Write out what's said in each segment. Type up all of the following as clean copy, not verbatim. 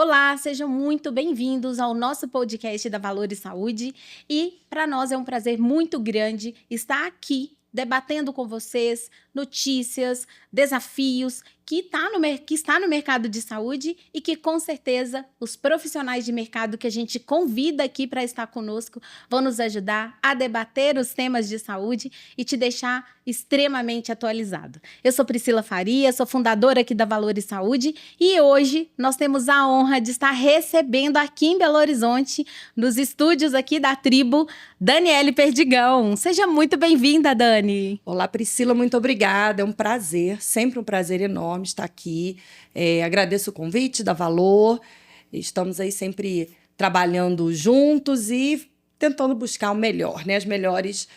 Olá, sejam muito bem-vindos ao nosso podcast da Valores Saúde e para nós é um prazer muito grande estar aqui debatendo com vocês notícias, desafios que está no mercado de saúde e que com certeza os profissionais de mercado que a gente convida aqui para estar conosco vão nos ajudar a debater os temas de saúde e te deixar extremamente atualizado. Eu sou Priscila Faria, sou fundadora aqui da Valores Saúde e hoje nós temos a honra de estar recebendo aqui em Belo Horizonte, nos estúdios aqui da tribo, Daniele Perdigão. Seja muito bem-vinda, Dani. Olá, Priscila, muito obrigada. É um prazer, sempre um prazer enorme estar aqui. Agradeço o convite da Valor. Estamos aí sempre trabalhando juntos e tentando buscar o melhor, né? Os melhores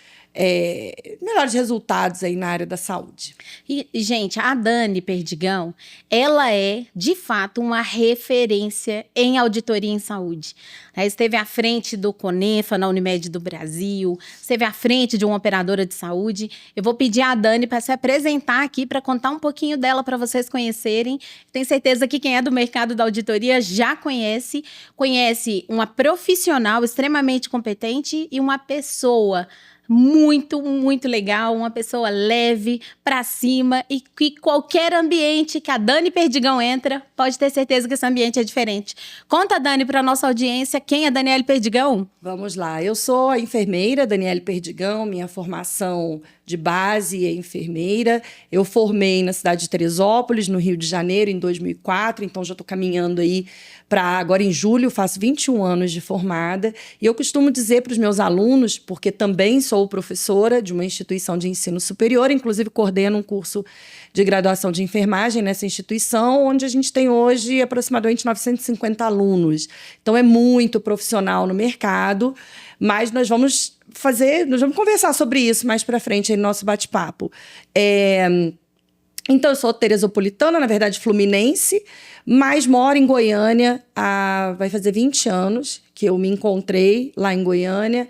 resultados aí na área da saúde. E, gente, a Dani Perdigão, ela é, de fato, uma referência em auditoria em saúde. Ela esteve à frente do CONEFA, na Unimed do Brasil, esteve à frente de uma operadora de saúde. Eu vou pedir à Dani para se apresentar aqui, para contar um pouquinho dela para vocês conhecerem. Tenho certeza que quem é do mercado da auditoria já conhece uma profissional extremamente competente e uma pessoa muito, muito legal, uma pessoa leve, pra cima, e que qualquer ambiente que a Dani Perdigão entra, pode ter certeza que esse ambiente é diferente. Conta, Dani, para nossa audiência, quem é Daniele Perdigão? Vamos lá, eu sou a enfermeira Daniele Perdigão, minha formação de base é enfermeira. Eu formei na cidade de Teresópolis, no Rio de Janeiro, em 2004, então já estou caminhando aí para agora em julho, faço 21 anos de formada. E eu costumo dizer para os meus alunos, porque também sou professora de uma instituição de ensino superior, inclusive coordeno um curso de graduação de enfermagem nessa instituição, onde a gente tem hoje aproximadamente 950 alunos. Então é muito profissional no mercado, mas nós vamos conversar sobre isso mais para frente aí no nosso bate-papo. Então, eu sou teresopolitana, na verdade fluminense, mas moro em Goiânia vai fazer 20 anos que eu me encontrei lá em Goiânia.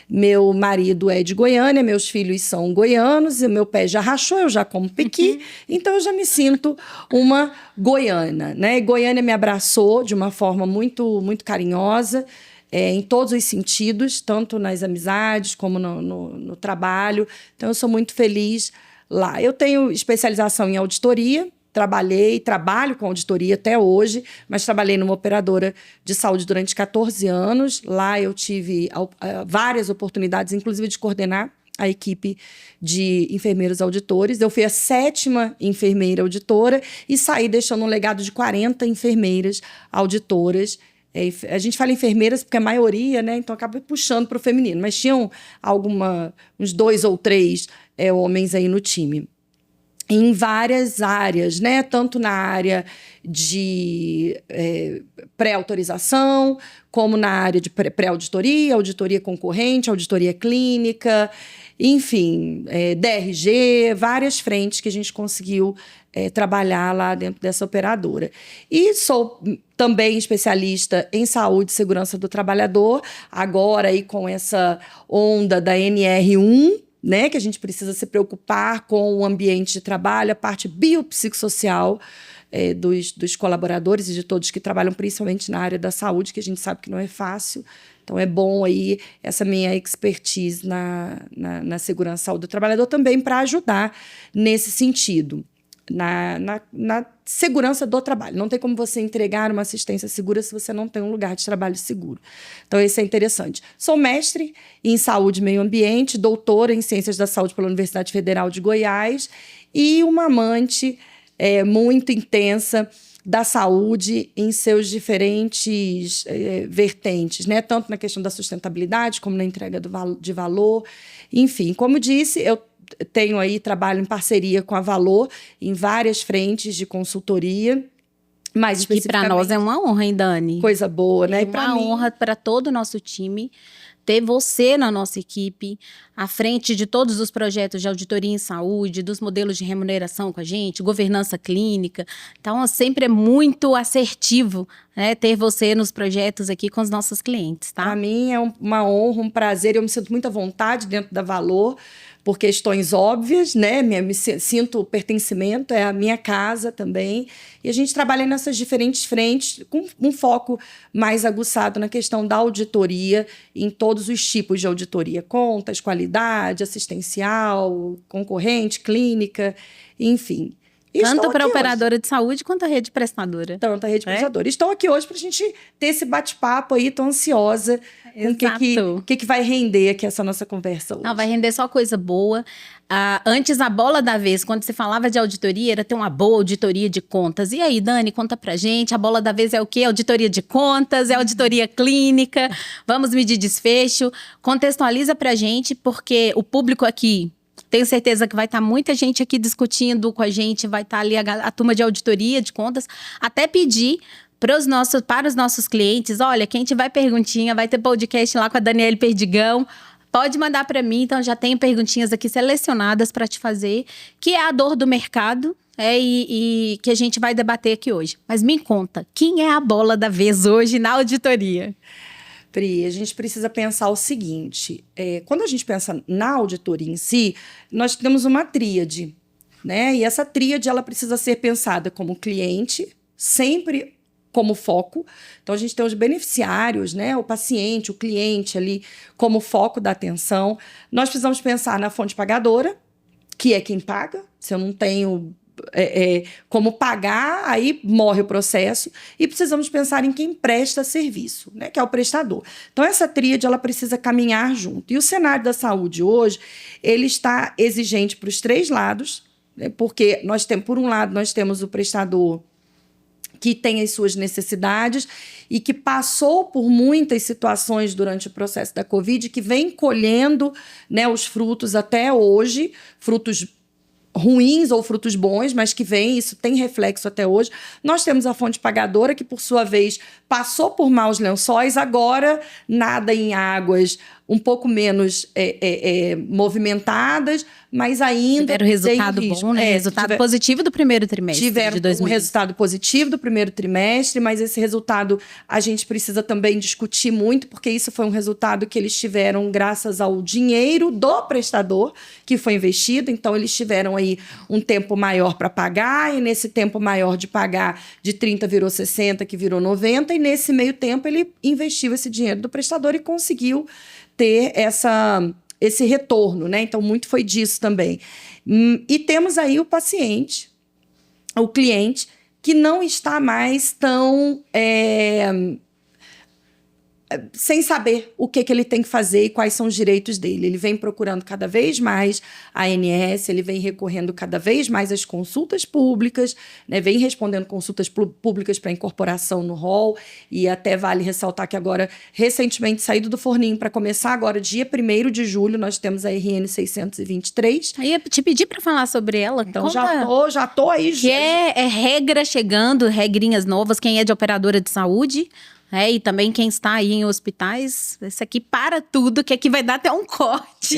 Meu marido é de Goiânia, meus filhos são goianos, e meu pé já rachou, eu já como pequi, então eu já me sinto uma goiana, né? E Goiânia me abraçou de uma forma muito, muito carinhosa, em todos os sentidos, tanto nas amizades como no trabalho. Então, eu sou muito feliz lá. Eu tenho especialização em auditoria, trabalho com auditoria até hoje, mas trabalhei numa operadora de saúde durante 14 anos. Lá eu tive várias oportunidades, inclusive de coordenar a equipe de enfermeiros auditores. Eu fui a 7ª enfermeira auditora e saí deixando um legado de 40 enfermeiras auditoras. A gente fala enfermeiras porque a maioria, né? Então acaba puxando para o feminino, mas tinham uns 2 ou 3 homens aí no time. Em várias áreas, né? Tanto na área de pré-autorização, como na área de pré-auditoria, auditoria concorrente, auditoria clínica, enfim, DRG, várias frentes que a gente conseguiu trabalhar lá dentro dessa operadora. E sou também especialista em saúde e segurança do trabalhador, agora aí com essa onda da NR1, né, que a gente precisa se preocupar com o ambiente de trabalho, a parte biopsicossocial dos colaboradores e de todos que trabalham principalmente na área da saúde, que a gente sabe que não é fácil. Então, é bom aí essa minha expertise na segurança saúde do trabalhador também para ajudar nesse sentido, na segurança do trabalho. Não tem como você entregar uma assistência segura se você não tem um lugar de trabalho seguro. Então, isso é interessante. Sou mestre em saúde e meio ambiente, doutora em ciências da saúde pela Universidade Federal de Goiás e uma amante muito intensa da saúde em seus diferentes vertentes, né? Tanto na questão da sustentabilidade como na entrega de valor. Enfim, como disse, eu tenho aí trabalho em parceria com a Valor em várias frentes de consultoria, mais especificamente. Que para nós é uma honra, hein, Dani? Coisa boa, né? É uma honra para todo o nosso time ter você na nossa equipe, à frente de todos os projetos de auditoria em saúde, dos modelos de remuneração com a gente, governança clínica. Então, sempre é muito assertivo, né, ter você nos projetos aqui com os nossos clientes, tá? Para mim é uma honra, um prazer, eu me sinto muito à vontade dentro da Valor, por questões óbvias, né? Sinto pertencimento, é a minha casa também. E a gente trabalha nessas diferentes frentes, com um foco mais aguçado na questão da auditoria, em todos os tipos de auditoria: contas, qualidade, assistencial, concorrente, clínica, enfim. Tanto para a operadora de saúde quanto a rede prestadora. Tanto a rede prestadora. Estou aqui hoje para a gente ter esse bate-papo aí, estou ansiosa com o que vai render aqui essa nossa conversa hoje. Não, vai render só coisa boa. Antes, a bola da vez, quando se falava de auditoria, era ter uma boa auditoria de contas. E aí, Dani, conta pra gente, a bola da vez é o quê? Auditoria de contas, é auditoria clínica, vamos medir desfecho. Contextualiza pra gente, porque o público aqui... Tenho certeza que vai estar muita gente aqui discutindo com a gente, vai estar ali a turma de auditoria de contas, até pedir para os nossos clientes, olha, quem tiver perguntinha, vai ter podcast lá com a Daniele Perdigão, pode mandar para mim, então já tenho perguntinhas aqui selecionadas para te fazer, que é a dor do mercado, e que a gente vai debater aqui hoje. Mas me conta, quem é a bola da vez hoje na auditoria? Pri, a gente precisa pensar o seguinte, quando a gente pensa na auditoria em si, nós temos uma tríade, né? E essa tríade, ela precisa ser pensada como cliente, sempre como foco. Então, a gente tem os beneficiários, né? O paciente, o cliente ali como foco da atenção. Nós precisamos pensar na fonte pagadora, que é quem paga. Se eu não tenho... como pagar, aí morre o processo, e precisamos pensar em quem presta serviço, né, que é o prestador. Então, essa tríade, ela precisa caminhar junto. E o cenário da saúde hoje, ele está exigente para os três lados, né, porque nós temos, por um lado, nós temos o prestador que tem as suas necessidades e que passou por muitas situações durante o processo da Covid, que vem colhendo, né, os frutos até hoje, frutos ruins ou frutos bons, mas que vem, isso tem reflexo até hoje. Nós temos a fonte pagadora, que, por sua vez, passou por maus lençóis, agora nada em águas um pouco menos movimentadas, mas ainda tiveram resultado bom, né? Resultado positivo do primeiro trimestre tiveram de 2020. Um resultado positivo do primeiro trimestre, mas esse resultado a gente precisa também discutir muito, porque isso foi um resultado que eles tiveram graças ao dinheiro do prestador que foi investido. Então, eles tiveram aí um tempo maior para pagar, e nesse tempo maior de pagar, de 30 virou 60, que virou 90, e nesse meio tempo ele investiu esse dinheiro do prestador e conseguiu ter esse retorno, né? Então, muito foi disso também. E temos aí o paciente, o cliente, que não está mais tão... sem saber o que ele tem que fazer e quais são os direitos dele. Ele vem procurando cada vez mais a ANS, ele vem recorrendo cada vez mais às consultas públicas, né? Vem respondendo consultas públicas para incorporação no rol, e até vale ressaltar que agora, recentemente saído do forninho, para começar agora, dia 1º de julho, nós temos a RN 623. Aí eu te pedi para falar sobre ela. Então, já tô aí. Que é regra chegando, regrinhas novas, quem é de operadora de saúde... e também quem está aí em hospitais, esse aqui para tudo, que aqui vai dar até um corte.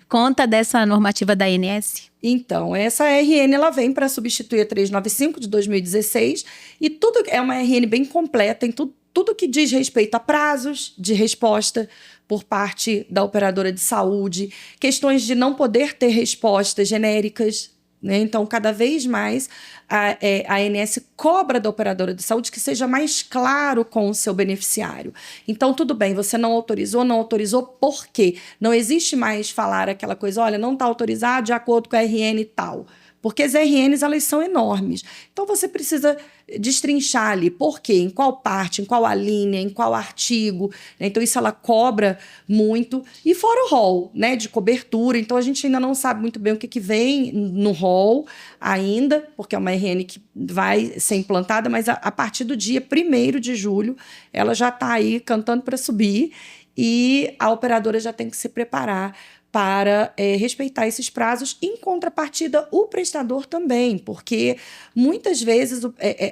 Conta dessa normativa da ANS. Então, essa RN, ela vem para substituir a 395 de 2016, e tudo é uma RN bem completa em tudo que diz respeito a prazos de resposta por parte da operadora de saúde, questões de não poder ter respostas genéricas, né? Então, cada vez mais, a ANS cobra da operadora de saúde que seja mais claro com o seu beneficiário. Então, tudo bem, você não autorizou, por quê? Não existe mais falar aquela coisa, olha, não está autorizado de acordo com a RN e tal. Porque as RNs, elas são enormes. Então, você precisa destrinchar ali por quê, em qual parte, em qual alínea, em qual artigo, né? Então, isso ela cobra muito. E fora o rol, né, de cobertura. Então, a gente ainda não sabe muito bem o que vem no rol ainda, porque é uma RN que vai ser implantada, mas a partir do dia 1º de julho, ela já está aí cantando para subir, e a operadora já tem que se preparar para respeitar esses prazos. Em contrapartida, o prestador também, porque muitas vezes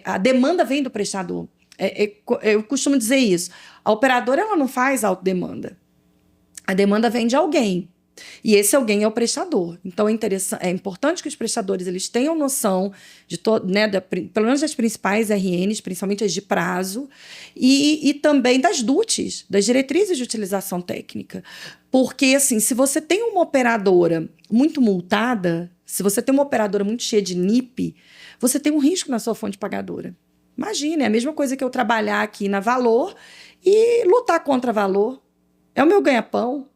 a demanda vem do prestador. Eu costumo dizer isso. A operadora, ela não faz autodemanda. A demanda vem de alguém. E esse alguém é o prestador. Então, é importante que os prestadores eles tenham noção de pelo menos das principais RNs, principalmente as de prazo, e também das DUTs, das diretrizes de utilização técnica. Porque, assim, se você tem uma operadora muito multada, se você tem uma operadora muito cheia de NIP, você tem um risco na sua fonte pagadora. Imagina, é a mesma coisa que eu trabalhar aqui na Valor e lutar contra a Valor. É o meu ganha-pão.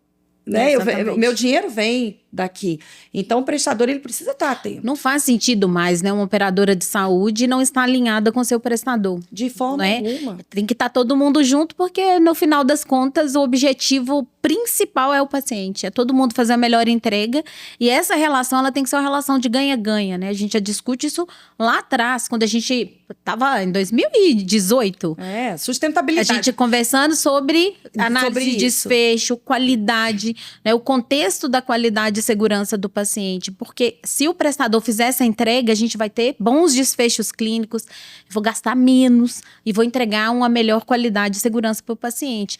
Né? O meu dinheiro vem daqui. Então, o prestador ele precisa estar atento. Não faz sentido mais, né? Uma operadora de saúde não estar alinhada com seu prestador. De forma alguma. Tem que estar todo mundo junto, porque no final das contas, o objetivo principal é o paciente. É todo mundo fazer a melhor entrega. E essa relação, ela tem que ser uma relação de ganha-ganha, né? A gente já discute isso lá atrás, quando a gente estava em 2018. Sustentabilidade. A gente conversando sobre análise de desfecho, qualidade, né? O contexto da qualidade e segurança do paciente. Porque se o prestador fizer essa entrega, a gente vai ter bons desfechos clínicos, vou gastar menos e vou entregar uma melhor qualidade e segurança para o paciente.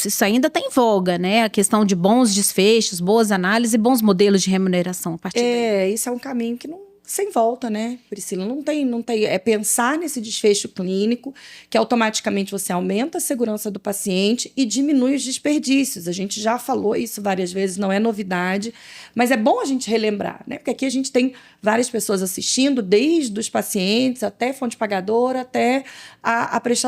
Isso ainda está em voga, né? A questão de bons desfechos, boas análises e bons modelos de remuneração a partir daí. Isso é um caminho que não sem volta, né, Priscila? Não tem. É pensar nesse desfecho clínico, que automaticamente você aumenta a segurança do paciente e diminui os desperdícios. A gente já falou isso várias vezes, não é novidade, mas é bom a gente relembrar, né? Porque aqui a gente tem várias pessoas assistindo, desde os pacientes até fonte pagadora, até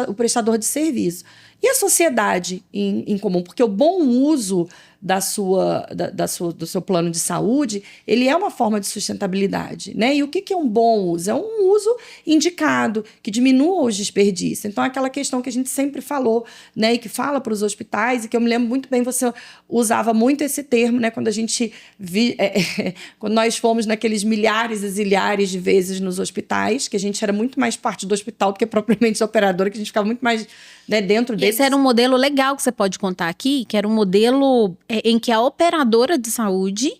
o prestador de serviço. E a sociedade em comum? Porque o bom uso do seu plano de saúde, ele é uma forma de sustentabilidade, né? E o que é um bom uso? É um uso indicado, que diminua os desperdícios. Então, aquela questão que a gente sempre falou, né? E que fala para os hospitais, e que eu me lembro muito bem, você usava muito esse termo, né? Quando a gente quando nós fomos naqueles milhares e zilhares de vezes nos hospitais, que a gente era muito mais parte do hospital do que propriamente da operadora, que a gente ficava muito mais, né, dentro desse. Esse era um modelo legal que você pode contar aqui, que era um modelo em que a operadora de saúde,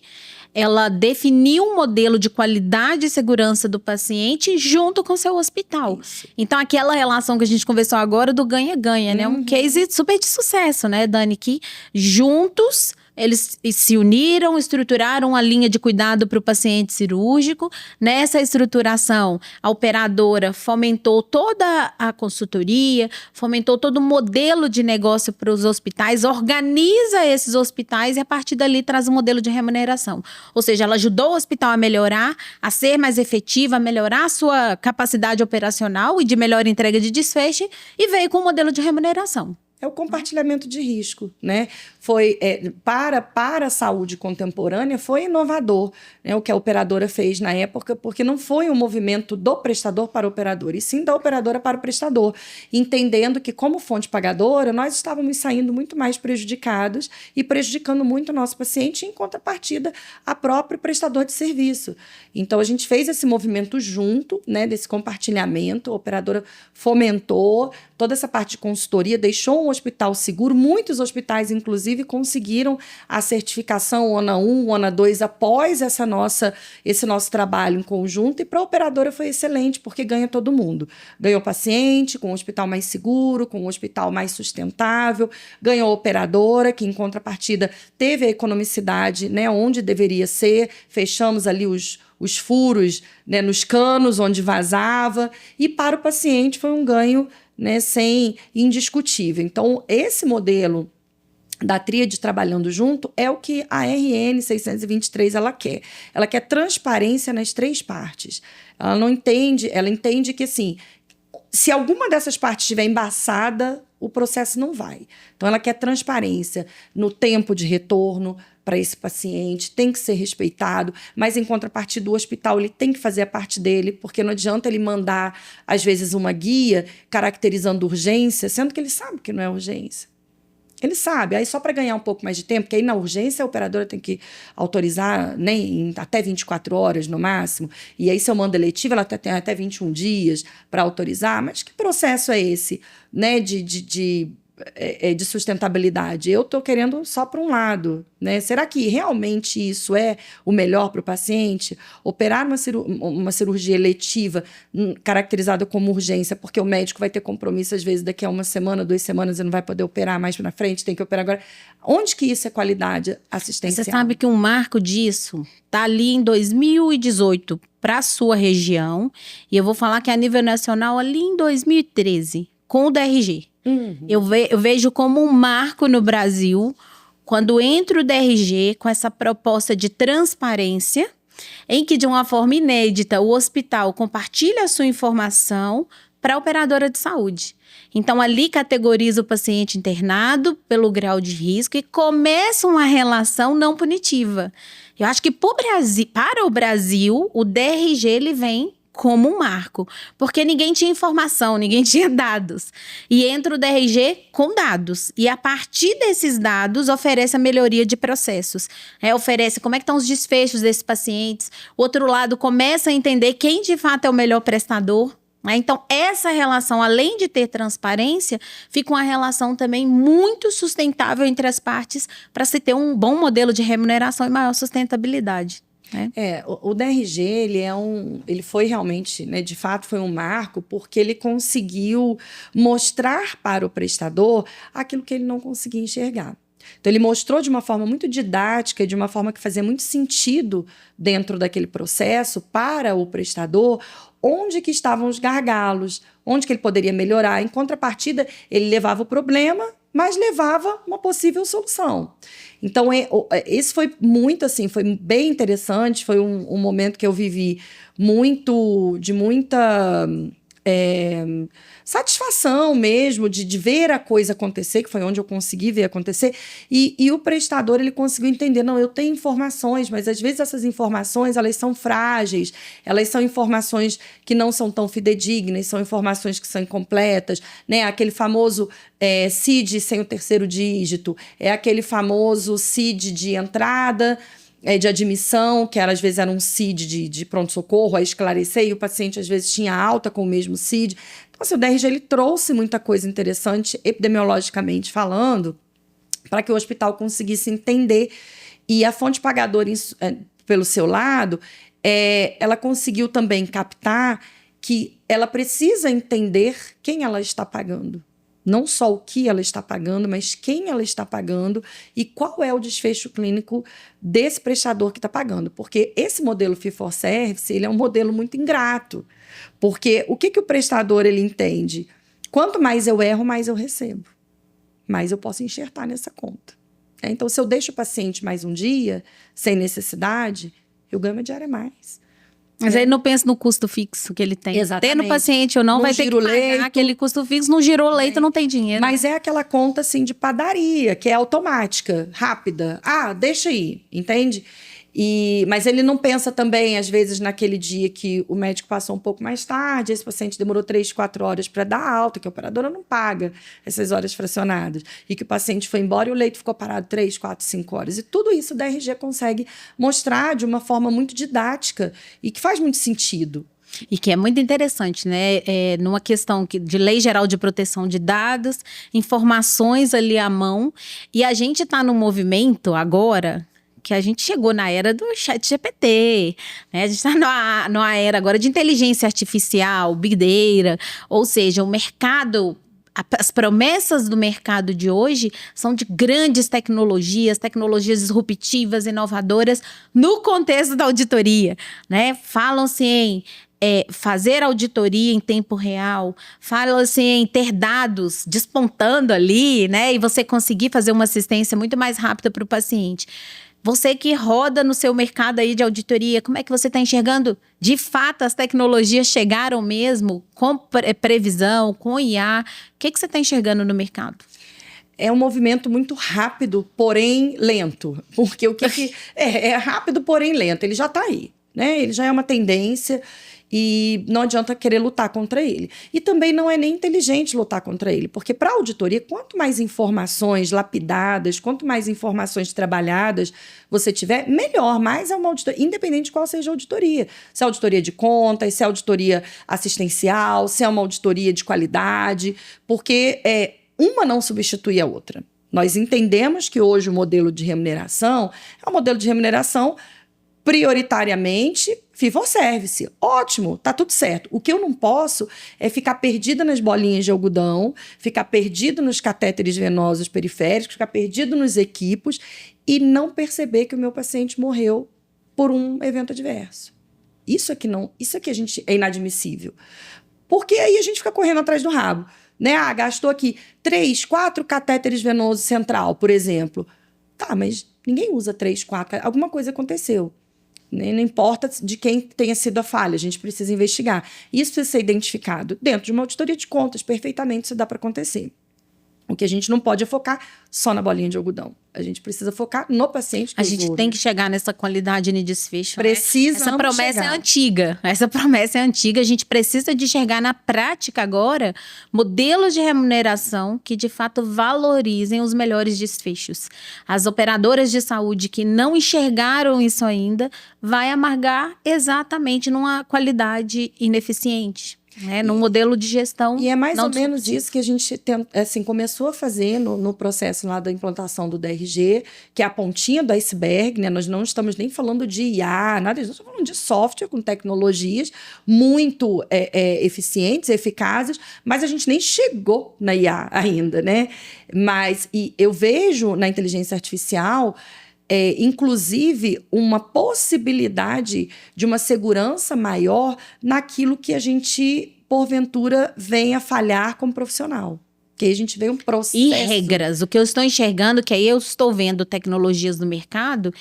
ela definiu um modelo de qualidade e segurança do paciente junto com o seu hospital. Isso. Então, aquela relação que a gente conversou agora do ganha-ganha, né? Um case super de sucesso, né, Dani? Que juntos eles se uniram, estruturaram a linha de cuidado para o paciente cirúrgico. Nessa estruturação, a operadora fomentou toda a consultoria, fomentou todo o modelo de negócio para os hospitais, organiza esses hospitais e a partir dali traz um modelo de remuneração. Ou seja, ela ajudou o hospital a melhorar, a ser mais efetiva, a melhorar a sua capacidade operacional e de melhor entrega de desfecho e veio com um modelo de remuneração. É o compartilhamento de risco, né? Foi, para a saúde contemporânea, foi inovador, né? O que a operadora fez na época, porque não foi um movimento do prestador para o operador, e sim da operadora para o prestador, entendendo que, como fonte pagadora, nós estávamos saindo muito mais prejudicados e prejudicando muito o nosso paciente, em contrapartida, a próprio prestador de serviço. Então, a gente fez esse movimento junto, né, desse compartilhamento, a operadora fomentou toda essa parte de consultoria, deixou um hospital seguro. Muitos hospitais, inclusive, conseguiram a certificação ONA 1, ONA 2 após esse nosso trabalho em conjunto. E para a operadora foi excelente, porque ganha todo mundo. Ganhou o paciente, com um hospital mais seguro, com um hospital mais sustentável. Ganhou a operadora, que em contrapartida teve a economicidade, né, onde deveria ser. Fechamos ali os furos, né, nos canos onde vazava. E para o paciente foi um ganho, né, indiscutível. Então, esse modelo da tríade trabalhando junto é o que a RN 623 ela quer. Ela quer transparência nas três partes. Ela entende que, assim, se alguma dessas partes estiver embaçada, o processo não vai. Então, ela quer transparência no tempo de retorno para esse paciente, tem que ser respeitado, mas em contrapartida o hospital ele tem que fazer a parte dele, porque não adianta ele mandar, às vezes, uma guia caracterizando urgência, sendo que ele sabe que não é urgência. Ele sabe, aí só para ganhar um pouco mais de tempo, porque aí na urgência a operadora tem que autorizar, né, em até 24 horas no máximo, e aí se eu mando eletiva ela tem até 21 dias para autorizar, mas que processo é esse, né, de de sustentabilidade. Eu estou querendo só para um lado, né? Será que realmente isso é o melhor para o paciente? Operar uma cirurgia eletiva caracterizada como urgência, porque o médico vai ter compromisso, às vezes, daqui a 1 semana, 2 semanas, e não vai poder operar mais na frente, tem que operar agora. Onde que isso é qualidade assistencial? Você sabe que um marco disso está ali em 2018 para a sua região, e eu vou falar que é a nível nacional ali em 2013, com o DRG. Eu vejo como um marco no Brasil, quando entra o DRG com essa proposta de transparência, em que, de uma forma inédita, o hospital compartilha a sua informação para a operadora de saúde. Então, ali categoriza o paciente internado pelo grau de risco e começa uma relação não punitiva. Eu acho que para o Brasil, o DRG ele vem como um marco, porque ninguém tinha informação, ninguém tinha dados. E entra o DRG com dados. E a partir desses dados, oferece a melhoria de processos. Oferece como é que estão os desfechos desses pacientes. O outro lado começa a entender quem de fato é o melhor prestador. Então, essa relação, além de ter transparência, fica uma relação também muito sustentável entre as partes para se ter um bom modelo de remuneração e maior sustentabilidade. O DRG, ele foi realmente, né, de fato, foi um marco, porque ele conseguiu mostrar para o prestador aquilo que ele não conseguia enxergar. Então, ele mostrou de uma forma muito didática, de uma forma que fazia muito sentido dentro daquele processo para o prestador, onde que estavam os gargalos, onde que ele poderia melhorar. Em contrapartida, ele levava o problema, mas levava uma possível solução. Então, esse foi muito assim, foi bem interessante, foi um momento que eu vivi de muita satisfação mesmo, de ver a coisa acontecer, que foi onde eu consegui ver acontecer, e o prestador, ele conseguiu entender, não, eu tenho informações, mas às vezes essas informações, elas são frágeis, elas são informações que não são tão fidedignas, são informações que são incompletas, né? Aquele famoso CID sem o terceiro dígito, aquele famoso CID de entrada, de admissão, que às vezes era um CID de pronto-socorro, a esclarecer, e o paciente às vezes tinha alta com o mesmo CID. Então, assim, o DRG ele trouxe muita coisa interessante, epidemiologicamente falando, para que o hospital conseguisse entender. E a fonte pagadora, pelo seu lado, ela conseguiu também captar que ela precisa entender quem ela está pagando. Não só o que ela está pagando, mas quem ela está pagando e qual é o desfecho clínico desse prestador que está pagando. Porque esse modelo fee-for-service, ele é um modelo muito ingrato. Porque o que o prestador ele entende? Quanto mais eu erro, mais eu recebo. Mais eu posso enxertar nessa conta. Então, se eu deixo o paciente mais um dia, sem necessidade, eu ganho uma diária a mais. Mas aí não pensa no custo fixo que ele tem. Exatamente. Tendo paciente ou não, vai ter que pagar aquele custo fixo. No giroleito não tem dinheiro. Mas é aquela conta, assim, de padaria, que é automática, rápida. Deixa aí, entende? Mas ele não pensa também, às vezes, naquele dia que o médico passou um pouco mais tarde, esse paciente demorou 3, 4 horas para dar alta, que a operadora não paga essas horas fracionadas, e que o paciente foi embora e o leito ficou parado 3, 4, 5 horas. E tudo isso o DRG consegue mostrar de uma forma muito didática e que faz muito sentido. E que é muito interessante, né? Numa questão de lei geral de proteção de dados, informações ali à mão, e a gente está no movimento agora que a gente chegou na era do ChatGPT, né? A gente está numa era agora de inteligência artificial, Big Data, ou seja, o mercado, as promessas do mercado de hoje são de grandes tecnologias disruptivas, inovadoras, no contexto da auditoria, né? Falam-se em fazer auditoria em tempo real, fala-se em ter dados despontando ali, né? E você conseguir fazer uma assistência muito mais rápida para o paciente. Você que roda no seu mercado aí de auditoria, como é que você está enxergando? De fato, as tecnologias chegaram mesmo com previsão, com IA? O que você está enxergando no mercado? É um movimento muito rápido, porém lento. Porque o que é rápido, porém lento. Ele já está aí, né? Ele já é uma tendência e não adianta querer lutar contra ele. E também não é nem inteligente lutar contra ele, porque para a auditoria, quanto mais informações lapidadas, quanto mais informações trabalhadas você tiver, melhor, mais é uma auditoria, independente de qual seja a auditoria. Se é auditoria de contas, se é auditoria assistencial, se é uma auditoria de qualidade, porque uma não substitui a outra. Nós entendemos que hoje o modelo de remuneração é um modelo de remuneração prioritariamente fee for service. Ótimo, tá tudo certo. O que eu não posso é ficar perdida nas bolinhas de algodão, ficar perdido nos catéteres venosos periféricos, ficar perdido nos equipos e não perceber que o meu paciente morreu por um evento adverso. Isso é que a gente é inadmissível. Porque aí a gente fica correndo atrás do rabo. Né? Gastou aqui 3, 4 catéteres venosos central, por exemplo. Tá, mas ninguém usa 3, 4. Alguma coisa aconteceu. Não importa de quem tenha sido a falha, a gente precisa investigar. Isso precisa ser identificado dentro de uma auditoria de contas, perfeitamente isso dá para acontecer. O que a gente não pode é focar só na bolinha de algodão. A gente precisa focar no paciente. A gente tem que chegar nessa qualidade de desfecho. Precisa. Essa promessa é antiga. Essa promessa é antiga. A gente precisa de enxergar na prática agora modelos de remuneração que de fato valorizem os melhores desfechos. As operadoras de saúde que não enxergaram isso ainda vai amargar exatamente numa qualidade ineficiente. Num modelo de gestão. E é mais ou menos isso que a gente começou a fazer no processo lá da implantação do DRG, que é a pontinha do iceberg, né? Nós não estamos nem falando de IA, nada disso, nós estamos falando de software com tecnologias muito eficientes, eficazes, mas a gente nem chegou na IA ainda, né? E eu vejo na inteligência artificial inclusive uma possibilidade de uma segurança maior naquilo que a gente, porventura, venha falhar como profissional. Que aí a gente vê um processo. E regras. O que eu estou enxergando, que aí eu estou vendo tecnologias no mercado,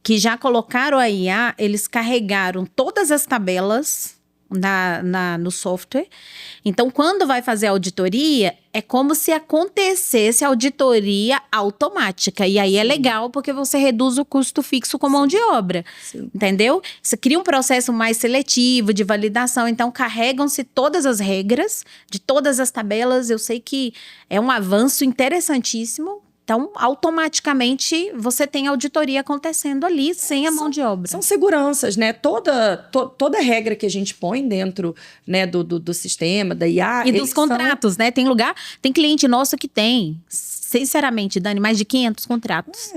que já colocaram a IA, eles carregaram todas as tabelas no software. Então, quando vai fazer a auditoria, é como se acontecesse a auditoria automática. E aí é legal, porque você reduz o custo fixo com mão de obra. Sim. Entendeu? Você cria um processo mais seletivo de validação. Então, carregam-se todas as regras de todas as tabelas. Eu sei que é um avanço interessantíssimo. Então, automaticamente, você tem auditoria acontecendo ali, sem a mão de obra. São seguranças, né? Toda regra que a gente põe dentro, né, do sistema, da IA... E dos contratos, né? Tem cliente nosso que tem, sinceramente, Dani, mais de 500 contratos.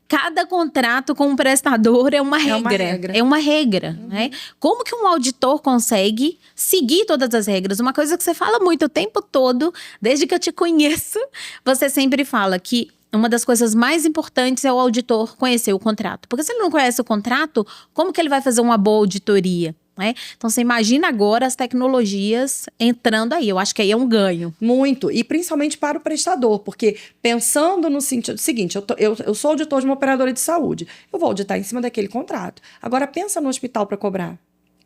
Cada contrato com um prestador é uma regra. É uma regra, né? Como que um auditor consegue seguir todas as regras? Uma coisa que você fala muito o tempo todo, desde que eu te conheço, você sempre fala que uma das coisas mais importantes é o auditor conhecer o contrato. Porque se ele não conhece o contrato, como que ele vai fazer uma boa auditoria? Né? Então, você imagina agora as tecnologias entrando aí. Eu acho que aí é um ganho. Muito. E principalmente para o prestador. Porque pensando no sentido seguinte, eu sou auditor de uma operadora de saúde. Eu vou auditar em cima daquele contrato. Agora, pensa no hospital para cobrar.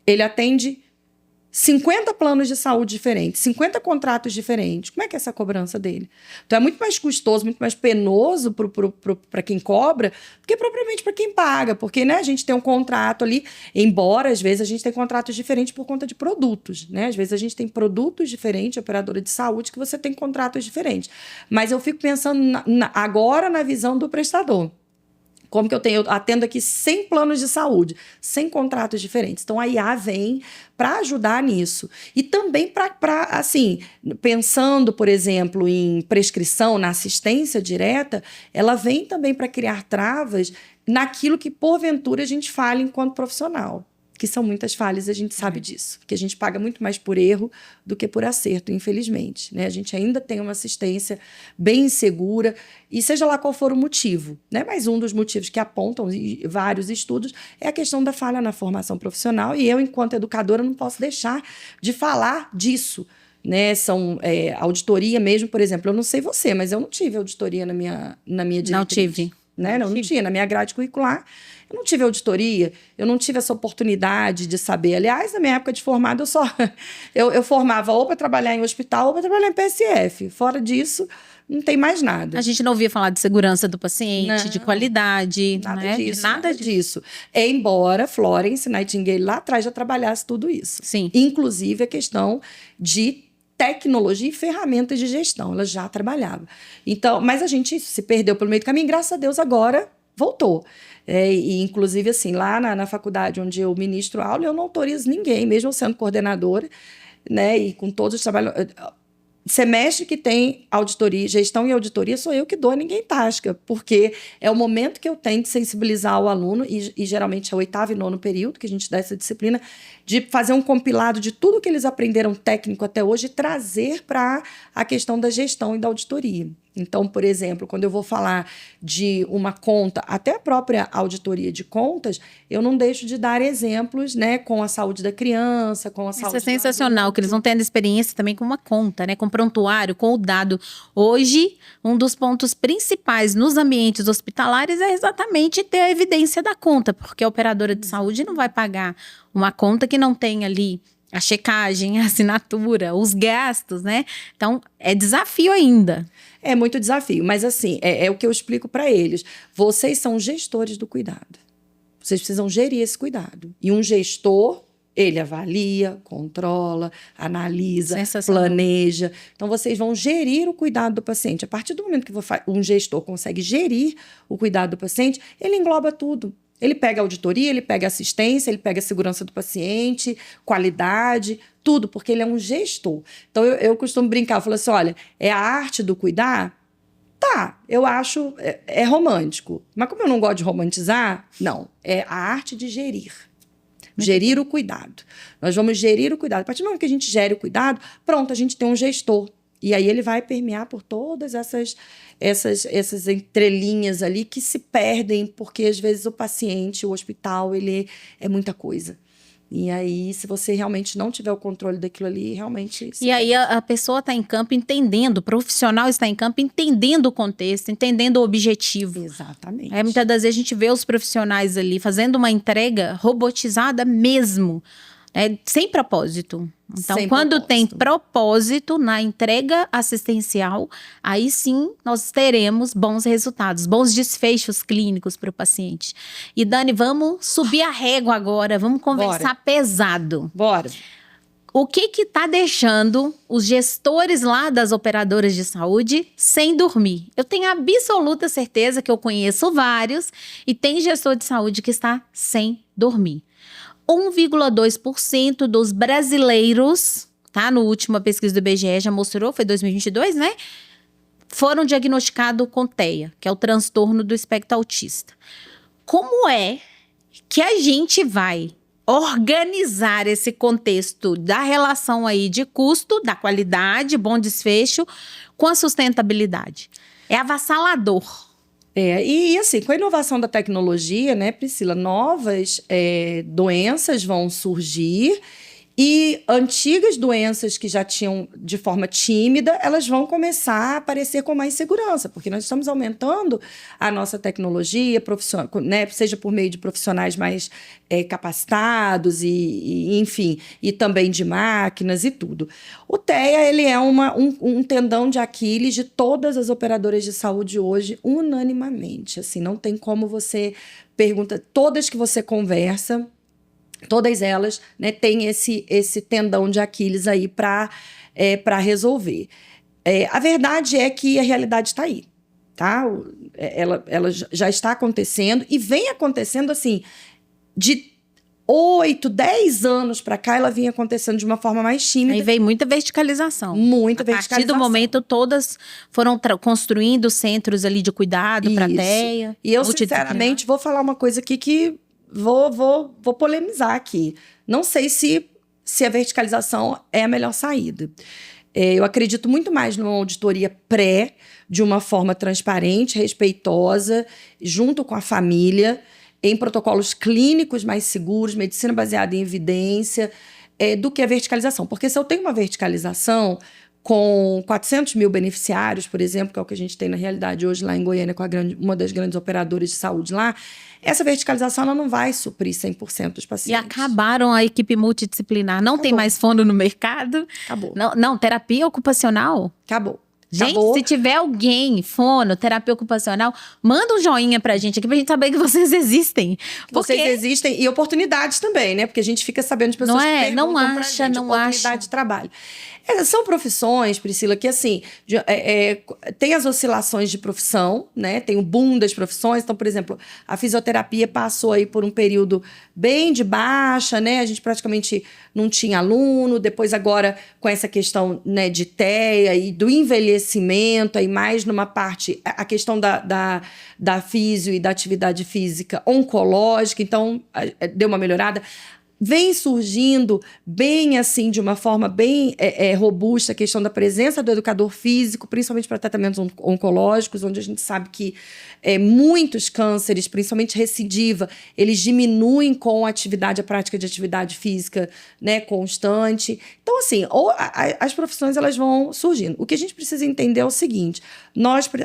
Ele atende 50 planos de saúde diferentes, 50 contratos diferentes. Como é que é essa cobrança dele? Então, é muito mais custoso, muito mais penoso para quem cobra do que propriamente para quem paga. Porque, né, a gente tem um contrato ali, embora às vezes a gente tem contratos diferentes por conta de produtos. Né? Às vezes a gente tem produtos diferentes, operadora de saúde, que você tem contratos diferentes. Mas eu fico pensando agora na visão do prestador. Como que eu atendo aqui 100 planos de saúde, 100 contratos diferentes. Então, a IA vem para ajudar nisso. E também assim, pensando, por exemplo, em prescrição, na assistência direta, ela vem também para criar travas naquilo que, porventura, a gente falha enquanto profissional. Que são muitas falhas, a gente sabe disso. Que a gente paga muito mais por erro do que por acerto, infelizmente. Né? A gente ainda tem uma assistência bem insegura, e seja lá qual for o motivo. Né? Mas um dos motivos que apontam vários estudos é a questão da falha na formação profissional, e eu, enquanto educadora, não posso deixar de falar disso. Né? Auditoria mesmo, por exemplo, eu não sei você, mas eu não tive auditoria na minha diretriz. Não tive. Né? Não tinha. Na minha grade curricular, eu não tive auditoria, eu não tive essa oportunidade de saber. Aliás, na minha época de formada, eu formava ou para trabalhar em hospital ou para trabalhar em PSF. Fora disso, não tem mais nada. A gente não ouvia falar de segurança do paciente, de qualidade. Nada disso. Embora Florence Nightingale lá atrás já trabalhasse tudo isso. Sim. Inclusive a questão de tecnologia e ferramentas de gestão, ela já trabalhava. Então, mas a gente se perdeu pelo meio do caminho, graças a Deus agora voltou. E inclusive, assim, lá na faculdade onde eu ministro aula, eu não autorizo ninguém, mesmo sendo coordenadora, né, e com todos os trabalhos, semestre que tem auditoria, gestão e auditoria, sou eu que dou, ninguém tasca, porque é o momento que eu tenho de sensibilizar o aluno, e geralmente é o 8º e 9º período que a gente dá essa disciplina, de fazer um compilado de tudo que eles aprenderam técnico até hoje e trazer para a questão da gestão e da auditoria. Então, por exemplo, quando eu vou falar de uma conta, até a própria auditoria de contas, eu não deixo de dar exemplos, né, com a saúde da criança, com a saúde Isso é sensacional, que eles vão tendo experiência também com uma conta, né? Com prontuário, com o dado. Hoje, um dos pontos principais nos ambientes hospitalares é exatamente ter a evidência da conta, porque a operadora de saúde não vai pagar uma conta que não tem ali a checagem, a assinatura, os gastos, né? Então, é desafio ainda. É muito desafio, mas assim, é o que eu explico para eles. Vocês são gestores do cuidado. Vocês precisam gerir esse cuidado. E um gestor, ele avalia, controla, analisa, planeja. Então, vocês vão gerir o cuidado do paciente. A partir do momento que um gestor consegue gerir o cuidado do paciente, ele engloba tudo. Ele pega a auditoria, ele pega a assistência, ele pega a segurança do paciente, qualidade, tudo, porque ele é um gestor. Então, eu costumo brincar, eu falo assim, olha, é a arte do cuidar? Tá, eu acho, é romântico. Mas como eu não gosto de romantizar, não, é a arte de gerir. Gerir o cuidado. Nós vamos gerir o cuidado. A partir do momento que a gente gere o cuidado, pronto, a gente tem um gestor. E aí ele vai permear por todas essas entrelinhas ali que se perdem, porque às vezes o paciente, o hospital, ele é muita coisa. E aí, se você realmente não tiver o controle daquilo ali, realmente... E aí a pessoa está em campo entendendo, o profissional está em campo entendendo o contexto, entendendo o objetivo. Exatamente. Muitas das vezes a gente vê os profissionais ali fazendo uma entrega robotizada mesmo, sem propósito. Então, quando tem propósito na entrega assistencial, aí sim nós teremos bons resultados, bons desfechos clínicos para o paciente. E Dani, vamos subir a régua agora, vamos conversar pesado. Bora. O que está deixando os gestores lá das operadoras de saúde sem dormir? Eu tenho absoluta certeza que eu conheço vários e tem gestor de saúde que está sem dormir. 1,2% dos brasileiros, tá? No última pesquisa do IBGE já mostrou, foi 2022, né? Foram diagnosticados com TEA, que é o transtorno do espectro autista. Como é que a gente vai organizar esse contexto da relação aí de custo, da qualidade, bom desfecho, com a sustentabilidade? É avassalador. E assim, com a inovação da tecnologia, né, Priscila, novas doenças vão surgir e antigas doenças que já tinham de forma tímida, elas vão começar a aparecer com mais segurança, porque nós estamos aumentando a nossa tecnologia, né, seja por meio de profissionais mais capacitados enfim, e também de máquinas e tudo. O TEA, ele é um tendão de Aquiles de todas as operadoras de saúde hoje, unanimamente. Assim, não tem como você pergunta, todas que você conversa, todas elas, né, têm esse tendão de Aquiles aí para resolver. A verdade é que a realidade está aí, tá? Ela já está acontecendo e vem acontecendo assim, de 8, 10 anos para cá, ela vinha acontecendo de uma forma mais tímida. Aí veio muita verticalização. Muita verticalização. A partir do momento, todas foram construindo centros ali de cuidado para TEA. E eu, sinceramente, vou falar uma coisa aqui que vou polemizar aqui. Não sei se a verticalização é a melhor saída. Eu acredito muito mais numa auditoria de uma forma transparente, respeitosa, junto com a família, em protocolos clínicos mais seguros, medicina baseada em evidência, do que a verticalização. Porque se eu tenho uma verticalização com 400 mil beneficiários, por exemplo, que é o que a gente tem na realidade hoje lá em Goiânia, com uma das grandes operadoras de saúde lá, essa verticalização ela não vai suprir 100% dos pacientes. E acabaram a equipe multidisciplinar. Não tem mais fono no mercado. Acabou. Não, terapia ocupacional? Acabou. Gente, Acabou. se tiver alguém, fono, terapia ocupacional, manda um joinha pra gente aqui, pra gente saber que vocês existem. Porque Vocês existem, e oportunidades também, né? Porque a gente fica sabendo de pessoas Não é? que perguntam Não pra acha, gente, não oportunidade acha. de trabalho. São profissões, Priscila, que assim, tem as oscilações de profissão, né? Tem o boom das profissões. Então, por exemplo, a fisioterapia passou aí por um período bem de baixa, né? A gente praticamente não tinha aluno. Depois, agora, com essa questão, né, de TEA e do envelhecimento, aí mais numa parte, a questão da físio e da atividade física oncológica. Então, deu uma melhorada. Vem surgindo bem assim, de uma forma bem robusta, a questão da presença do educador físico, principalmente para tratamentos oncológicos, onde a gente sabe que muitos cânceres, principalmente recidiva, eles diminuem com a prática de atividade física, né, constante. Então, assim, as profissões elas vão surgindo. O que a gente precisa entender é o seguinte: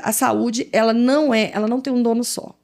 a saúde, ela não tem um dono só.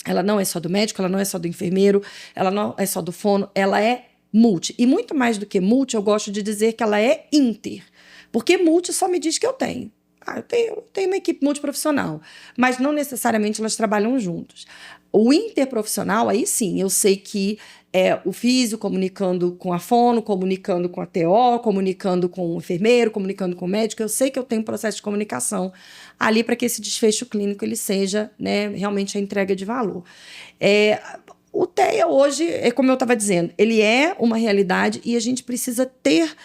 Ela não é só do médico, ela não é só do enfermeiro, ela não é só do fono, ela é multi. E muito mais do que multi, eu gosto de dizer que ela é inter. Porque multi só me diz que eu tenho. Eu tenho uma equipe multiprofissional, mas não necessariamente elas trabalham juntos. O interprofissional, aí sim, eu sei que é o físio comunicando com a fono, comunicando com a TO, comunicando com o enfermeiro, comunicando com o médico. Eu sei que eu tenho um processo de comunicação ali para que esse desfecho clínico ele seja, né, realmente a entrega de valor. O TEA hoje, como eu estava dizendo, ele é uma realidade e a gente precisa ter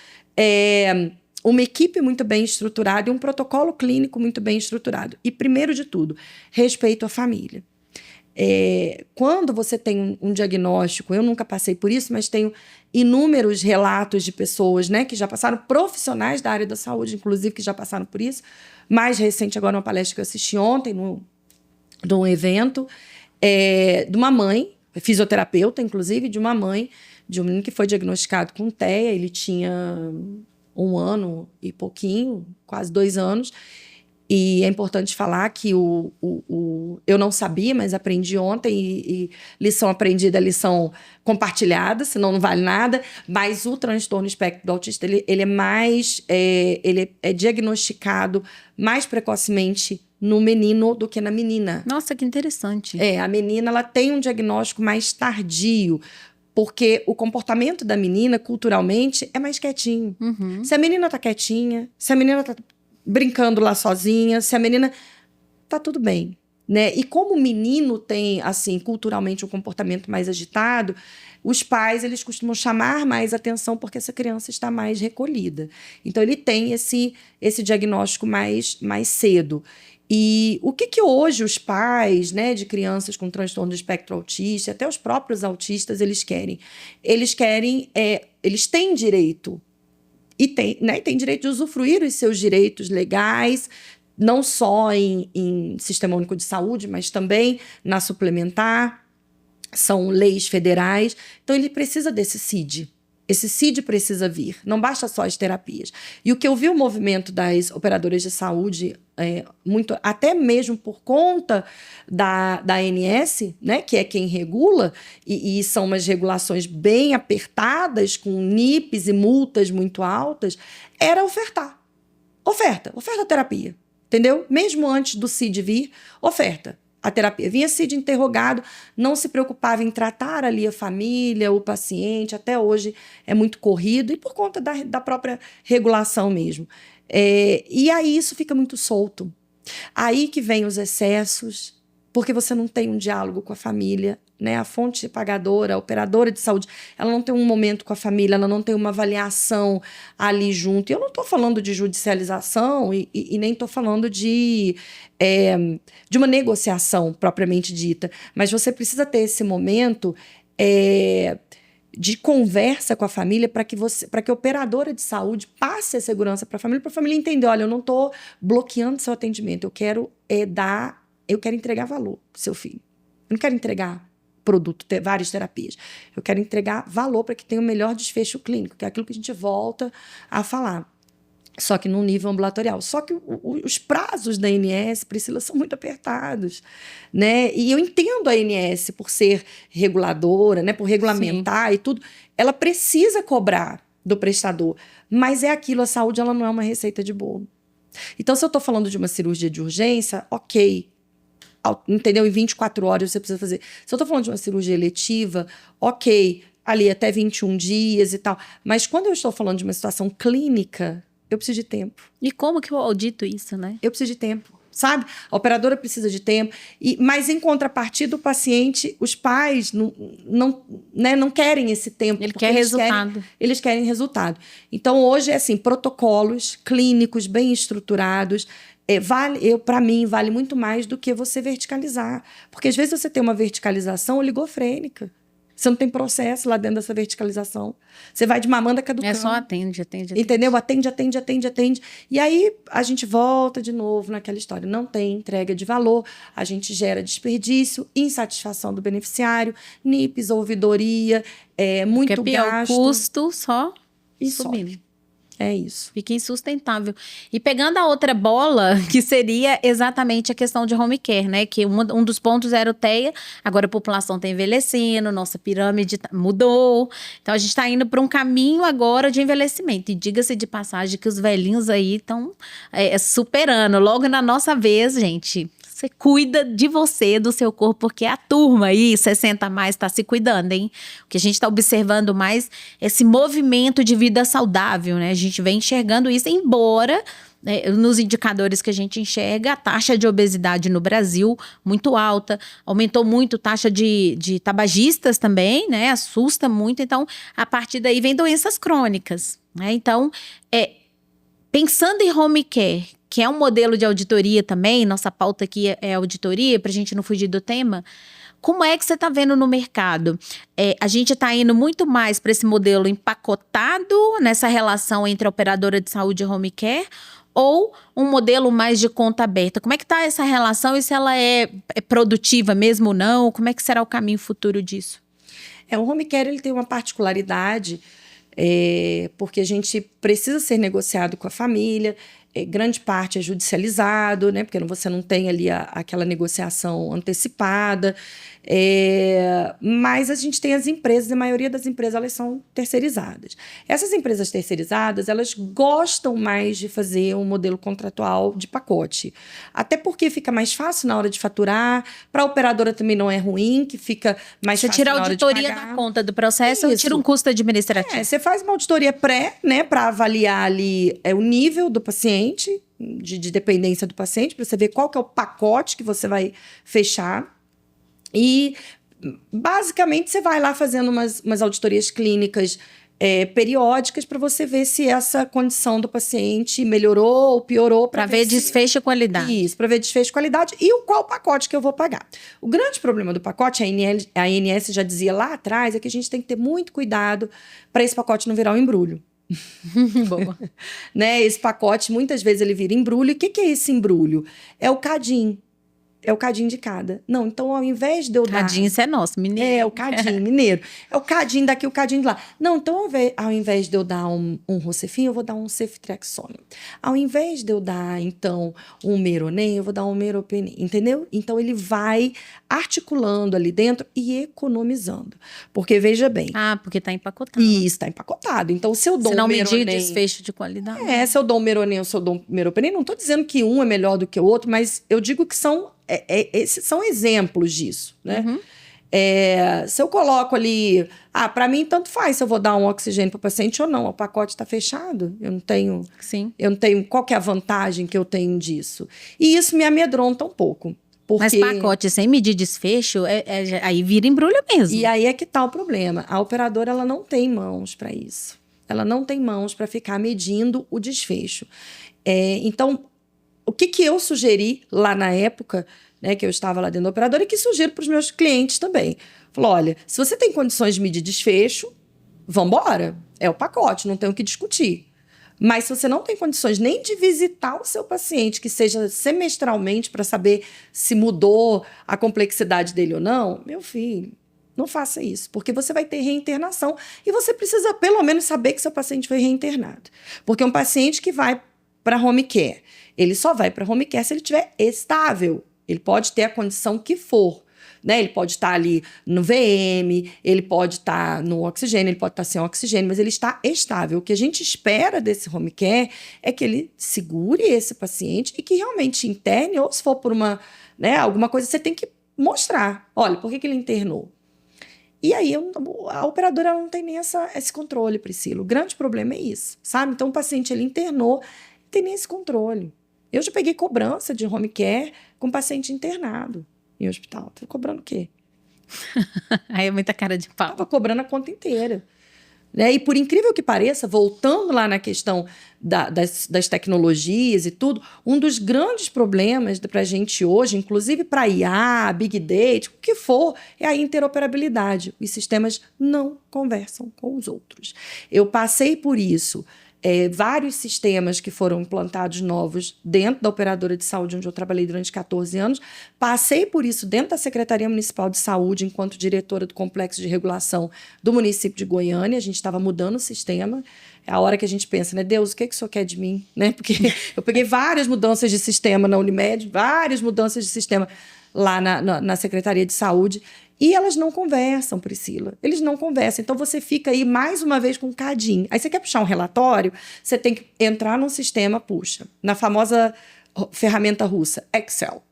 uma equipe muito bem estruturada e um protocolo clínico muito bem estruturado. E, primeiro de tudo, respeito à família. Quando você tem um diagnóstico, eu nunca passei por isso, mas tenho inúmeros relatos de pessoas, né, que já passaram, profissionais da área da saúde, inclusive, que já passaram por isso. Mais recente, agora, uma palestra que eu assisti ontem, de um evento, de uma mãe, fisioterapeuta, inclusive, de uma mãe, de um menino que foi diagnosticado com TEA. Ele tinha 1 ano e pouquinho, quase 2 anos. E é importante falar que eu não sabia, mas aprendi ontem, e lição aprendida é lição compartilhada, senão não vale nada. Mas o transtorno espectro do autista, ele é diagnosticado mais precocemente no menino do que na menina. Nossa, que interessante. A menina ela tem um diagnóstico mais tardio, porque o comportamento da menina, culturalmente, é mais quietinho. Uhum. Se a menina tá quietinha, se a menina tá brincando lá sozinha, se a menina... tá tudo bem, né? E como o menino tem, assim, culturalmente um comportamento mais agitado, os pais, eles costumam chamar mais atenção porque essa criança está mais recolhida. Então, ele tem esse diagnóstico mais cedo. E o que hoje os pais, né, de crianças com transtorno do espectro autista, até os próprios autistas, eles querem? Eles têm direito, e tem direito de usufruir os seus direitos legais, não só em Sistema Único de Saúde, mas também na suplementar. São leis federais. Então, ele precisa desse CID. Esse CID precisa vir. Não basta só as terapias. E o que eu vi o movimento das operadoras de saúde, muito, até mesmo por conta da ANS, né, que é quem regula, e são umas regulações bem apertadas, com NIPs e multas muito altas, era ofertar. Oferta terapia. Entendeu? Mesmo antes do CID vir, oferta a terapia. Vinha CID interrogado, não se preocupava em tratar ali a família, o paciente. Até hoje é muito corrido, e por conta da própria regulação mesmo. E aí isso fica muito solto. Aí que vem os excessos, porque você não tem um diálogo com a família, né? A fonte pagadora, a operadora de saúde, ela não tem um momento com a família, ela não tem uma avaliação ali junto. E eu não estou falando de judicialização e nem estou falando de uma negociação propriamente dita, mas você precisa ter esse momento de conversa com a família para que a operadora de saúde passe a segurança para a família entender: olha, eu não estou bloqueando seu atendimento, eu quero entregar valor para o seu filho. Eu não quero entregar produto, várias terapias. Eu quero entregar valor para que tenha o melhor desfecho clínico, que é aquilo que a gente volta a falar. Só que num nível ambulatorial. Só que os prazos da ANS, Priscila, são muito apertados, né? E eu entendo a ANS por ser reguladora, né? Por regulamentar. Sim. E tudo. Ela precisa cobrar do prestador. Mas é aquilo, a saúde ela não é uma receita de bolo. Então, se eu estou falando de uma cirurgia de urgência, ok, entendeu? Em 24 horas você precisa fazer. Se eu estou falando de uma cirurgia eletiva, ok, ali até 21 dias e tal. Mas quando eu estou falando de uma situação clínica, eu preciso de tempo. E como que eu audito isso, né? Eu preciso de tempo, sabe? A operadora precisa de tempo. Mas, em contrapartida, o paciente, os pais não querem esse tempo. Ele quer resultado. Eles querem resultado. Então, hoje, é assim, protocolos clínicos bem estruturados. Para mim, vale muito mais do que você verticalizar. Porque, às vezes, você tem uma verticalização oligofrênica. Você não tem processo lá dentro dessa verticalização. Você vai de mamanda caducando. Só atende. Entendeu? Atende. E aí, a gente volta de novo naquela história. Não tem entrega de valor, a gente gera desperdício, insatisfação do beneficiário, NIPs, ouvidoria, muito Porque gasto. O custo só e subindo. sobe. É isso. Fica insustentável. E pegando a outra bola, que seria exatamente a questão de home care, né? Que um dos pontos era o TEA, agora a população está envelhecendo, nossa pirâmide mudou. Então a gente está indo para um caminho agora de envelhecimento. E diga-se de passagem que os velhinhos aí estão superando. Logo na nossa vez, gente, você cuida de você, do seu corpo, porque a turma aí, 60 a mais, está se cuidando, hein? O que a gente está observando mais é esse movimento de vida saudável, né? A gente vem enxergando isso, embora nos indicadores que a gente enxerga, a taxa de obesidade no Brasil muito alta, aumentou muito a taxa de tabagistas também, né? Assusta muito. Então, a partir daí vem doenças crônicas, né? Então, pensando em home care, que é um modelo de auditoria também, nossa pauta aqui é auditoria, para a gente não fugir do tema, como é que você está vendo no mercado? A gente está indo muito mais para esse modelo empacotado, nessa relação entre a operadora de saúde e home care, ou um modelo mais de conta aberta? Como é que está essa relação e se ela é produtiva mesmo ou não? Como é que será o caminho futuro disso? O home care ele tem uma particularidade, porque a gente precisa ser negociado com a família, grande parte é judicializado, né? Porque você não tem ali aquela negociação antecipada. Mas a gente tem as empresas, a maioria das empresas elas são terceirizadas. Essas empresas terceirizadas, elas gostam mais de fazer um modelo contratual de pacote. Até porque fica mais fácil na hora de faturar, para a operadora também não é ruim, que fica mais fácil na hora de pagar. Você tira a auditoria da conta do processo ou tira um custo administrativo? Você faz uma auditoria pré, né, para avaliar ali o nível do paciente, de dependência do paciente, para você ver qual que é o pacote que você vai fechar. E, basicamente, você vai lá fazendo umas auditorias clínicas periódicas para você ver se essa condição do paciente melhorou ou piorou. Para ver desfecho e qualidade. Isso, para ver desfecho e qualidade e qual pacote que eu vou pagar. O grande problema do pacote, a ANS já dizia lá atrás, é que a gente tem que ter muito cuidado para esse pacote não virar um embrulho. Boa. Né? Esse pacote, muitas vezes, ele vira embrulho. E o que é esse embrulho? É o CADIM. É o CADIM de cada. Não, então, ao invés de eu dar... CADIM, isso é nosso, mineiro. É o CADIM, mineiro. É o CADIM daqui, o CADIM de lá. Não, então, ao invés de eu dar um Rocefin, eu vou dar um Ceftriaxone. Ao invés de eu dar, então, um Meronem, eu vou dar um Meropenem. Entendeu? Então, ele vai articulando ali dentro e economizando. Porque, veja bem... porque está empacotado. Isso, está empacotado. Então, se eu dou um Meronem... Se não medir desfecho de qualidade. Se eu dou um Meronem ou se eu dou um Meropenem, não estou dizendo que um é melhor do que o outro, mas eu digo que esses são exemplos disso, né? Uhum. Se eu coloco ali... para mim, tanto faz se eu vou dar um oxigênio para o paciente ou não. O pacote está fechado. Eu não tenho... Sim. Eu não tenho... Qual que é a vantagem que eu tenho disso? E isso me amedronta um pouco. Porque... Mas pacote sem medir desfecho, aí vira embrulho mesmo. E aí é que está o problema. A operadora ela não tem mãos para isso. Ela não tem mãos para ficar medindo o desfecho. Então, o que eu sugeri lá na época, né, que eu estava lá dentro da operadora, e que sugiro para os meus clientes também. Falou, olha, se você tem condições de medir desfecho, vamos embora. É o pacote, não tem o que discutir. Mas se você não tem condições nem de visitar o seu paciente, que seja semestralmente, para saber se mudou a complexidade dele ou não, meu filho, não faça isso, porque você vai ter reinternação e você precisa pelo menos saber que seu paciente foi reinternado. Porque um paciente que vai para home care, ele só vai para home care se ele estiver estável. Ele pode ter a condição que for, né? Ele pode estar ali no VM, ele pode estar no oxigênio, ele pode estar sem oxigênio, mas ele está estável. O que a gente espera desse home care é que ele segure esse paciente e que realmente interne, ou se for por uma, né, alguma coisa, você tem que mostrar. Olha, por que ele internou? E aí a operadora não tem nem esse controle, Priscila. O grande problema é isso, sabe? Então o paciente ele internou, não tem nem esse controle. Eu já peguei cobrança de home care com paciente internado em hospital. Tô cobrando o quê? Aí é muita cara de pau. Tava cobrando a conta inteira. Né? E por incrível que pareça, voltando lá na questão das tecnologias e tudo, um dos grandes problemas para a gente hoje, inclusive para IA, Big Data, o que for, é a interoperabilidade. Os sistemas não conversam com os outros. Eu passei por isso. Vários sistemas que foram implantados novos dentro da operadora de saúde, onde eu trabalhei durante 14 anos. Passei por isso dentro da Secretaria Municipal de Saúde, enquanto diretora do Complexo de Regulação do município de Goiânia. A gente estava mudando o sistema. É a hora que a gente pensa, né? Deus, o que o senhor quer de mim? Né? Porque eu peguei várias mudanças de sistema na Unimed, várias mudanças de sistema lá na Secretaria de Saúde. E elas não conversam, Priscila. Eles não conversam. Então, você fica aí, mais uma vez, com um cadinho. Aí, você quer puxar um relatório, você tem que entrar num sistema, puxa, na famosa ferramenta russa, Excel.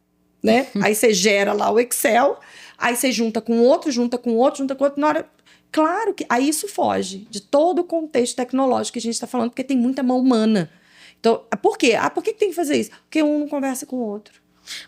Né? Aí, você gera lá o Excel, aí você junta com outro, junta com outro, junta com outro. Na hora... Claro que aí isso foge de todo o contexto tecnológico que a gente está falando, porque tem muita mão humana. Então, por quê? Por que tem que fazer isso? Porque um não conversa com o outro.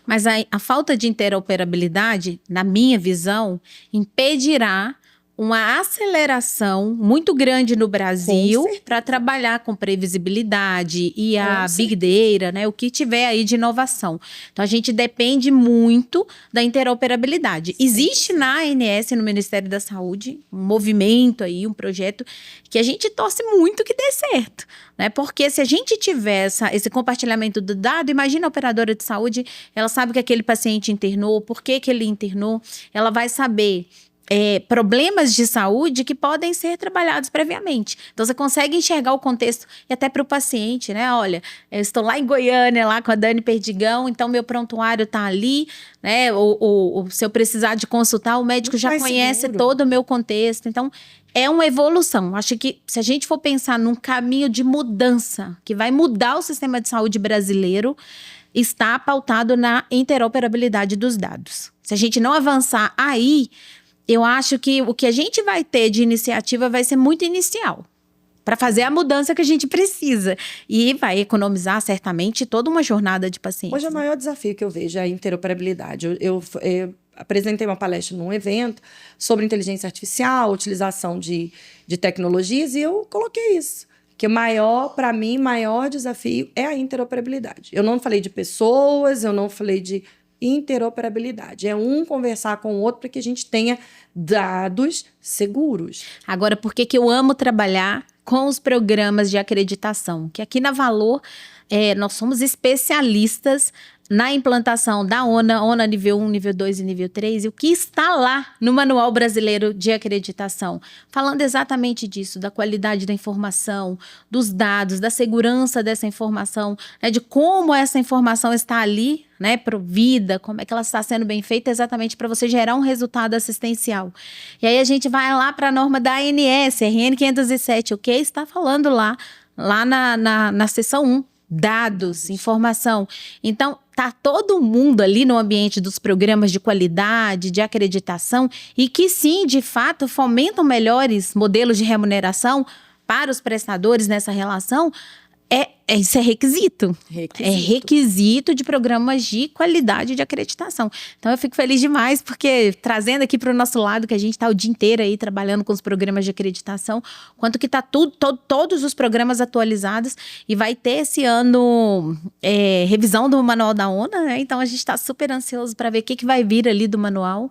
Mas a falta de interoperabilidade, na minha visão, impedirá uma aceleração muito grande no Brasil para trabalhar com previsibilidade e a Big Data, né, o que tiver aí de inovação. Então, a gente depende muito da interoperabilidade. Existe na ANS, no Ministério da Saúde, um movimento aí, um projeto que a gente torce muito que dê certo, né? Porque se a gente tiver esse compartilhamento do dado, imagina a operadora de saúde, ela sabe que aquele paciente internou, por que ele internou, ela vai saber problemas de saúde que podem ser trabalhados previamente. Então, você consegue enxergar o contexto e até para o paciente, né? Olha, eu estou lá em Goiânia, lá com a Dani Perdigão, então meu prontuário está ali, né? Ou se eu precisar de consultar, o médico já conhece todo o meu contexto. Então, é uma evolução. Acho que se a gente for pensar num caminho de mudança, que vai mudar o sistema de saúde brasileiro, está pautado na interoperabilidade dos dados. Se a gente não avançar aí, eu acho que o que a gente vai ter de iniciativa vai ser muito inicial, para fazer a mudança que a gente precisa. E vai economizar, certamente, toda uma jornada de pacientes. Hoje, o maior desafio que eu vejo é a interoperabilidade. Eu apresentei uma palestra num evento sobre inteligência artificial, utilização de tecnologias, e eu coloquei isso. Que para mim, o maior desafio é a interoperabilidade. Eu não falei de pessoas, eu não falei de interoperabilidade. É um conversar com o outro para que a gente tenha dados seguros. Agora, por que eu amo trabalhar com os programas de acreditação? Que aqui na Valor, nós somos especialistas na implantação da ONA nível 1, nível 2 e nível 3, e o que está lá no Manual Brasileiro de Acreditação, falando exatamente disso, da qualidade da informação, dos dados, da segurança dessa informação, né, de como essa informação está ali, né, provida, como é que ela está sendo bem feita, exatamente para você gerar um resultado assistencial. E aí a gente vai lá para a norma da ANS, RN 507, o que está falando lá na seção 1, dados, informação. Então, tá todo mundo ali no ambiente dos programas de qualidade, de acreditação, e que sim, de fato, fomentam melhores modelos de remuneração para os prestadores nessa relação. Isso é requisito. É requisito de programas de qualidade de acreditação. Então, eu fico feliz demais, porque trazendo aqui para o nosso lado, que a gente está o dia inteiro aí trabalhando com os programas de acreditação, quanto que está todos os programas atualizados, e vai ter esse ano revisão do manual da ONA, né? Então, a gente está super ansioso para ver o que vai vir ali do manual.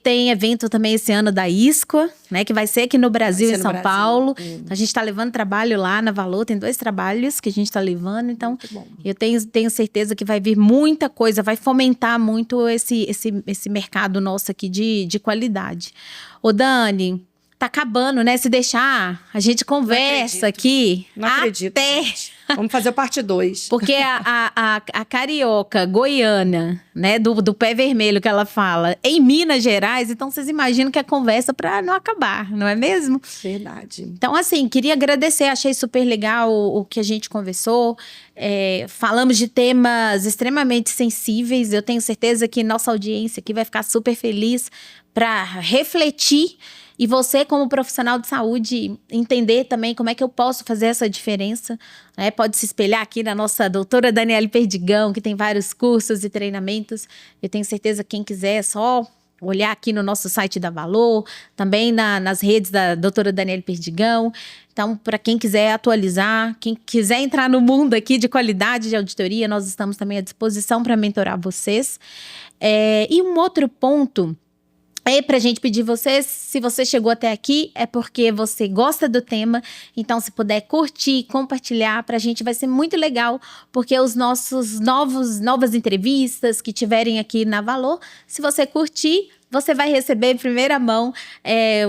Tem evento também esse ano da ISCOA, né, que vai ser aqui no Brasil, em São Paulo. Então, a gente está levando trabalho lá na Valor, tem 2 trabalhos que a gente está levando. Então, eu tenho certeza que vai vir muita coisa, vai fomentar muito esse mercado nosso aqui de qualidade. Ô, Dani, tá acabando, né? Se deixar, a gente conversa aqui. Não acredito, gente. Vamos fazer o parte 2. Porque a carioca goiana, né, do pé vermelho que ela fala, em Minas Gerais, então vocês imaginam que a conversa para não acabar, não é mesmo? Verdade. Então, assim, queria agradecer, achei super legal o que a gente conversou. Falamos de temas extremamente sensíveis. Eu tenho certeza que nossa audiência aqui vai ficar super feliz para refletir. E você, como profissional de saúde, entender também como é que eu posso fazer essa diferença. Né? Pode se espelhar aqui na nossa doutora Daniele Perdigão, que tem vários cursos e treinamentos. Eu tenho certeza que quem quiser é só olhar aqui no nosso site da Valor, também nas redes da doutora Daniele Perdigão. Então, para quem quiser atualizar, quem quiser entrar no mundo aqui de qualidade de auditoria, nós estamos também à disposição para mentorar vocês. E um outro ponto para a gente pedir vocês, se você chegou até aqui, é porque você gosta do tema. Então, se puder curtir, compartilhar, para a gente vai ser muito legal, porque os nossos novas entrevistas que tiverem aqui na Valor, se você curtir, você vai receber em primeira mão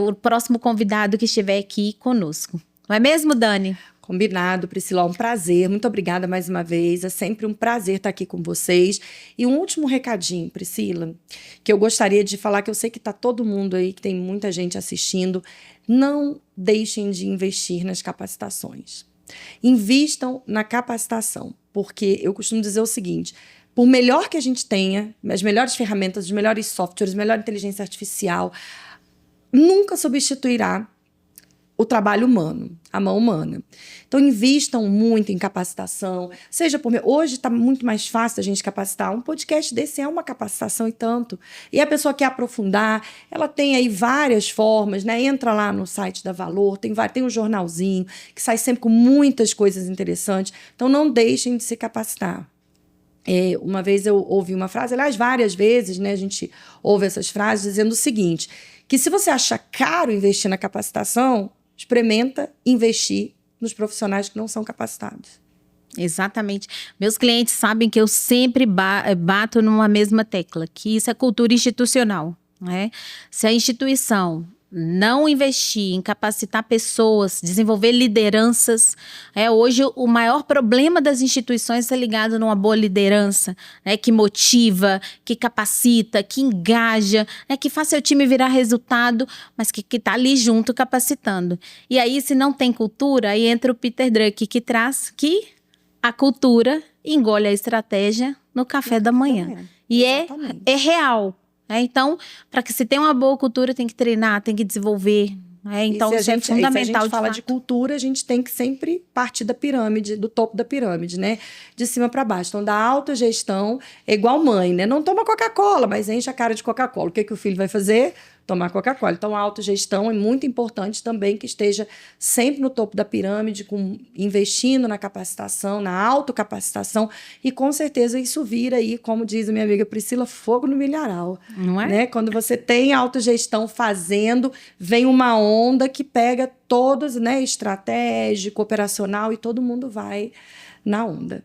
o próximo convidado que estiver aqui conosco. Não é mesmo, Dani? Combinado, Priscila, um prazer. Muito obrigada mais uma vez. É sempre um prazer estar aqui com vocês. E um último recadinho, Priscila, que eu gostaria de falar, que eu sei que está todo mundo aí, que tem muita gente assistindo. Não deixem de investir nas capacitações. Invistam na capacitação, porque eu costumo dizer o seguinte: por melhor que a gente tenha, as melhores ferramentas, os melhores softwares, a melhor inteligência artificial, nunca substituirá o trabalho humano, a mão humana. Então, invistam muito em capacitação, seja por... Hoje está muito mais fácil a gente capacitar. Um podcast desse é uma capacitação e tanto. E a pessoa quer aprofundar, ela tem aí várias formas, né? Entra lá no site da Valor, tem um jornalzinho que sai sempre com muitas coisas interessantes. Então, não deixem de se capacitar. Uma vez eu ouvi uma frase, aliás, várias vezes, né? A gente ouve essas frases dizendo o seguinte, que se você acha caro investir na capacitação, experimenta investir nos profissionais que não são capacitados. Exatamente. Meus clientes sabem que eu sempre bato numa mesma tecla, que isso é cultura institucional. Né? Se a instituição não investir em capacitar pessoas, desenvolver lideranças. Hoje, o maior problema das instituições está ligado numa boa liderança, né, que motiva, que capacita, que engaja, né, que faz seu time virar resultado, mas que está ali junto capacitando. E aí, se não tem cultura, aí entra o Peter Drucker, que traz que a cultura engole a estratégia no café da manhã. E é real. Então, para que se tenha uma boa cultura, tem que treinar, tem que desenvolver. Então, isso é fundamental. Se a gente fala de cultura, a gente tem que sempre partir da pirâmide, do topo da pirâmide, né? De cima para baixo. Então, da autogestão é igual mãe, né? Não toma Coca-Cola, mas enche a cara de Coca-Cola. O que o filho vai fazer? Tomar Coca-Cola. Então, a autogestão é muito importante também que esteja sempre no topo da pirâmide, investindo na capacitação, na autocapacitação, e com certeza isso vira aí, como diz a minha amiga Priscila, fogo no milharal. Não é? Né? Quando você tem autogestão fazendo, vem uma onda que pega todos, né? Estratégico, operacional, e todo mundo vai na onda.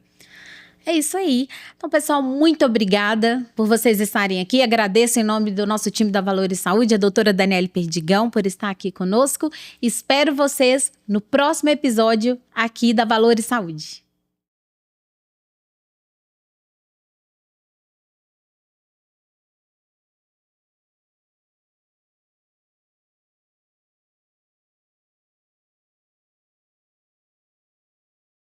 É isso aí. Então, pessoal, muito obrigada por vocês estarem aqui. Agradeço em nome do nosso time da Valor e Saúde, a doutora Daniele Perdigão, por estar aqui conosco. Espero vocês no próximo episódio aqui da Valor e Saúde.